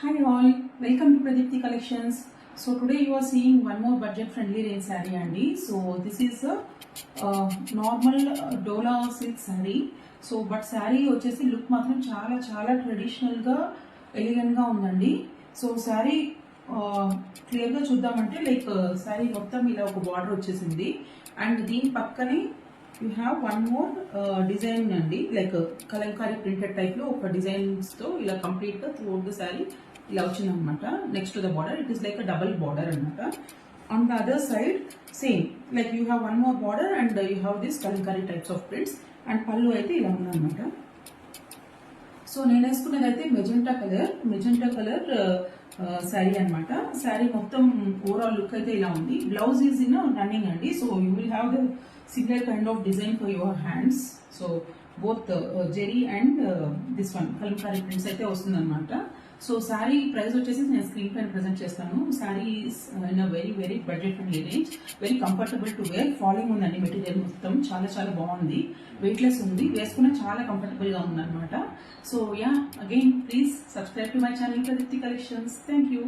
Hi all, welcome to Pradipti Collections. So today you are seeing one more budget friendly range saree Andy. So this is a normal Dola silk saree. So but saree వచ్చేసి look మాత్రం చాలా చాలా traditional గా elegant గా ఉందండి. So saree clear గా చూద్దామంటే like saree మొత్తం ఇలా ఒక బార్డర్ వచ్చేసింది అండ్ దీని పక్కనే you have one more design అండి లైక్ కలంకారీ ప్రింటెడ్ టైప్ లో ఒక డిజైన్స్ తో ఇలా కంప్లీట్ గా త్రూ అవుట్ ద శారీ ఇలా వచ్చింది అనమాట. Next to the border it is like double border అనమాట. On the other side same like you have one more border and you have this Kalamkari types of prints and పళ్ళు అయితే ఇలా ఉందన్నమాట. So నేను వేసుకునేది అయితే మెజెంటా కలర్ శారీ అనమాట. శారీ మొత్తం ఓవరాల్ లుక్ అయితే ఇలా ఉంది. బ్లౌజ్ ఈజ్ ఇన్ రన్నింగ్ అండి. So you will have the similar kind of design for your hands. So both jerry and this one kalamkari prints అయితే వస్తుంది అనమాట. సో శారీ ప్రైస్ వచ్చేసి నేను స్క్రీన్ పైన ప్రెజెంట్ చేస్తాను. Sari in very very budget friendly range, very comfortable to wear. Falling ఉందండి material మొత్తం చాలా చాలా బాగుంది, వెయిట్లెస్ ఉంది, వేసుకున్న చాలా కంఫర్టబుల్ గా ఉంది అనమాట. So yeah again please subscribe to my channel Pradeepti collections. Thank you.